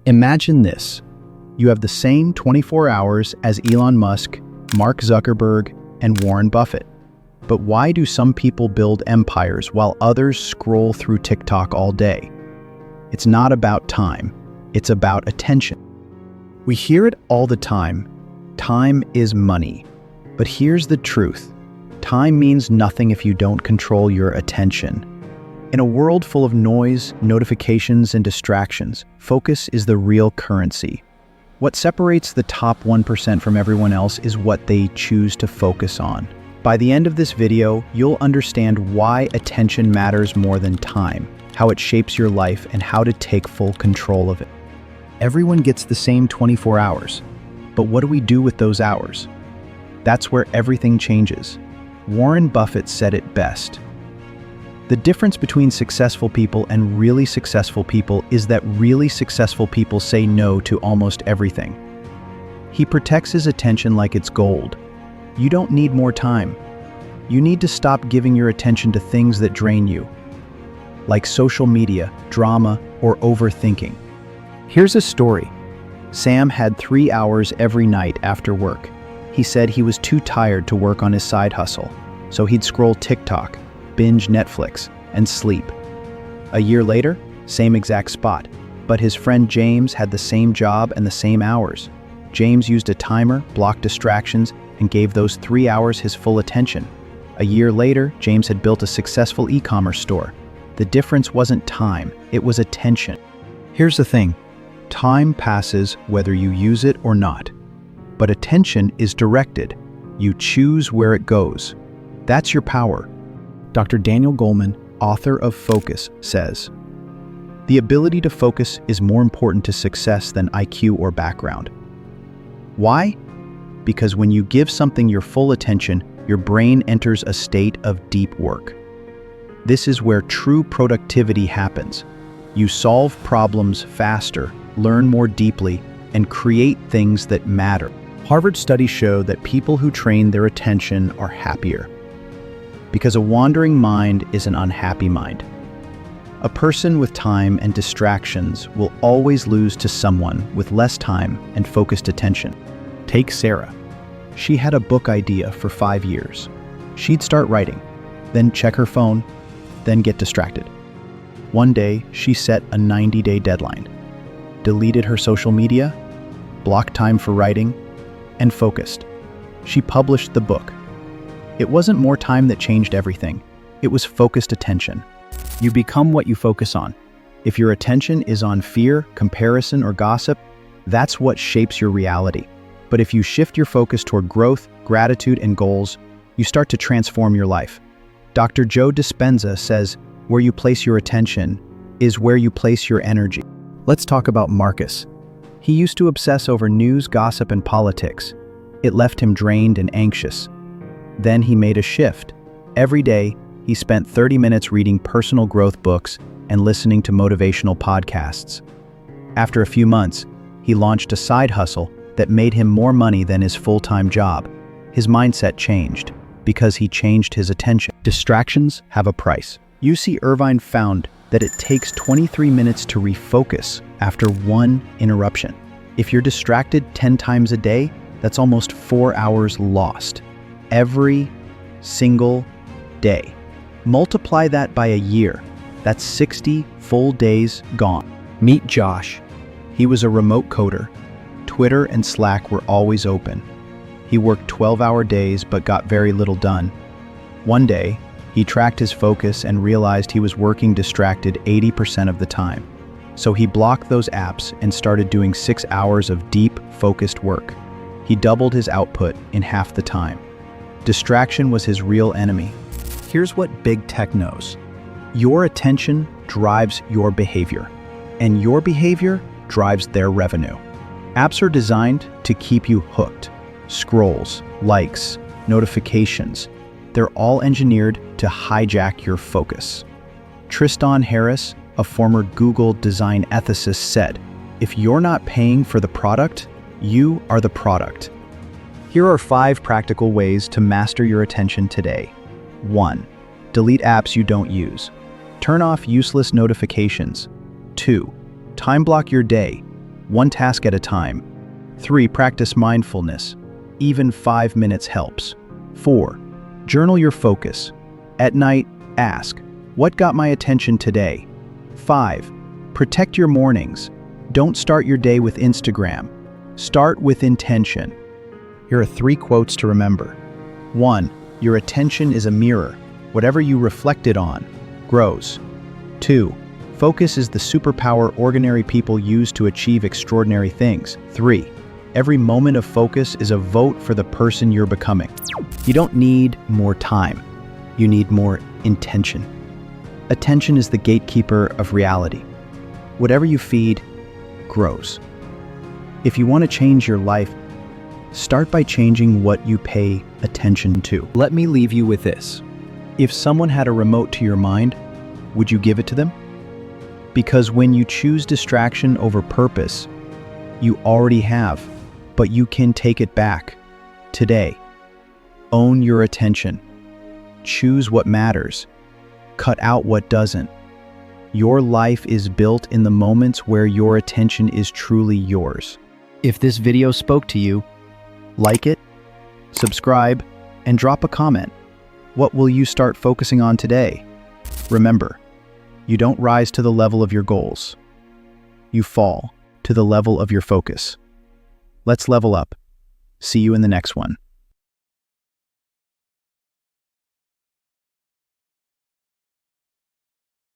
Imagine this. You have the same 24 hours as Elon Musk, Mark Zuckerberg, and Warren Buffett. But why do some people build empires while others scroll through TikTok all day? It's not about time, it's about attention. We hear it all the time. Time is money. But here's the truth. Time means nothing if you don't control your attention. In a world full of noise, notifications, and distractions, focus is the real currency. What separates the top 1% from everyone else is what they choose to focus on. By the end of this video, you'll understand why attention matters more than time, how it shapes your life, and how to take full control of it. Everyone gets the same 24 hours, but what do we do with those hours? That's where everything changes. Warren Buffett said it best. The difference between successful people and really successful people is that really successful people say no to almost everything. He protects his attention like it's gold. You don't need more time. You need to stop giving your attention to things that drain you, like social media, drama, or overthinking. Here's a story. Sam had 3 hours every night after work. He said he was too tired to work on his side hustle, so he'd scroll TikTok, binge Netflix, and sleep. A year later, same exact spot, but his friend James had the same job and the same hours. James used a timer, blocked distractions, and gave those 3 hours his full attention. A year later, James had built a successful e-commerce store. The difference wasn't time, it was attention. Here's the thing. Time passes whether you use it or not. But attention is directed. You choose where it goes. That's your power. Dr. Daniel Goleman, author of Focus, says, "The ability to focus is more important to success than IQ or background." Why? Because when you give something your full attention, your brain enters a state of deep work. This is where true productivity happens. You solve problems faster, learn more deeply, and create things that matter. Harvard studies show that people who train their attention are happier. Because a wandering mind is an unhappy mind. A person with time and distractions will always lose to someone with less time and focused attention. Take Sarah. She had a book idea for 5 years. She'd start writing, then check her phone, then get distracted. One day, she set a 90-day deadline, deleted her social media, blocked time for writing, and focused. She published the book. It wasn't more time that changed everything. It was focused attention. You become what you focus on. If your attention is on fear, comparison, or gossip, that's what shapes your reality. But if you shift your focus toward growth, gratitude, and goals, you start to transform your life. Dr. Joe Dispenza says, "Where you place your attention is where you place your energy." Let's talk about Marcus. He used to obsess over news, gossip, and politics. It left him drained and anxious. Then he made a shift. Every day, he spent 30 minutes reading personal growth books and listening to motivational podcasts. After a few months, he launched a side hustle that made him more money than his full-time job. His mindset changed because he changed his attention. Distractions have a price. UC Irvine found that it takes 23 minutes to refocus after one interruption. If you're distracted 10 times a day, that's almost 4 hours lost. Every single day. Multiply that by a year. That's 60 full days gone. Meet Josh. He was a remote coder. Twitter and Slack were always open. He worked 12-hour days but got very little done. One day, he tracked his focus and realized he was working distracted 80% of the time. So he blocked those apps and started doing 6 hours of deep, focused work. He doubled his output in half the time. Distraction was his real enemy. Here's what big tech knows. Your attention drives your behavior, and your behavior drives their revenue. Apps are designed to keep you hooked. Scrolls, likes, notifications, they're all engineered to hijack your focus. Tristan Harris, a former Google design ethicist, said, "If you're not paying for the product, you are the product." Here are 5 practical ways to master your attention today. 1. Delete apps you don't use. Turn off useless notifications. 2. Time block your day. one task at a time. 3. Practice mindfulness. Even 5 minutes helps. 4. Journal your focus. At night, ask, what got my attention today? 5. Protect your mornings. Don't start your day with Instagram. Start with intention. Here are 3 quotes to remember. 1. Your attention is a mirror. Whatever you reflect it on grows. 2. Focus is the superpower ordinary people use to achieve extraordinary things. 3. Every moment of focus is a vote for the person you're becoming. You don't need more time. You need more intention. Attention is the gatekeeper of reality. Whatever you feed grows. If you want to change your life, start by changing what you pay attention to. Let me leave you with this. If someone had a remote to your mind, would you give it to them? Because when you choose distraction over purpose, you already have, but you can take it back. Today, own your attention. Choose what matters. Cut out what doesn't. Your life is built in the moments where your attention is truly yours. If this video spoke to you, like it, subscribe, and drop a comment. What will you start focusing on today? Remember, you don't rise to the level of your goals. You fall to the level of your focus. Let's level up. See you in the next one.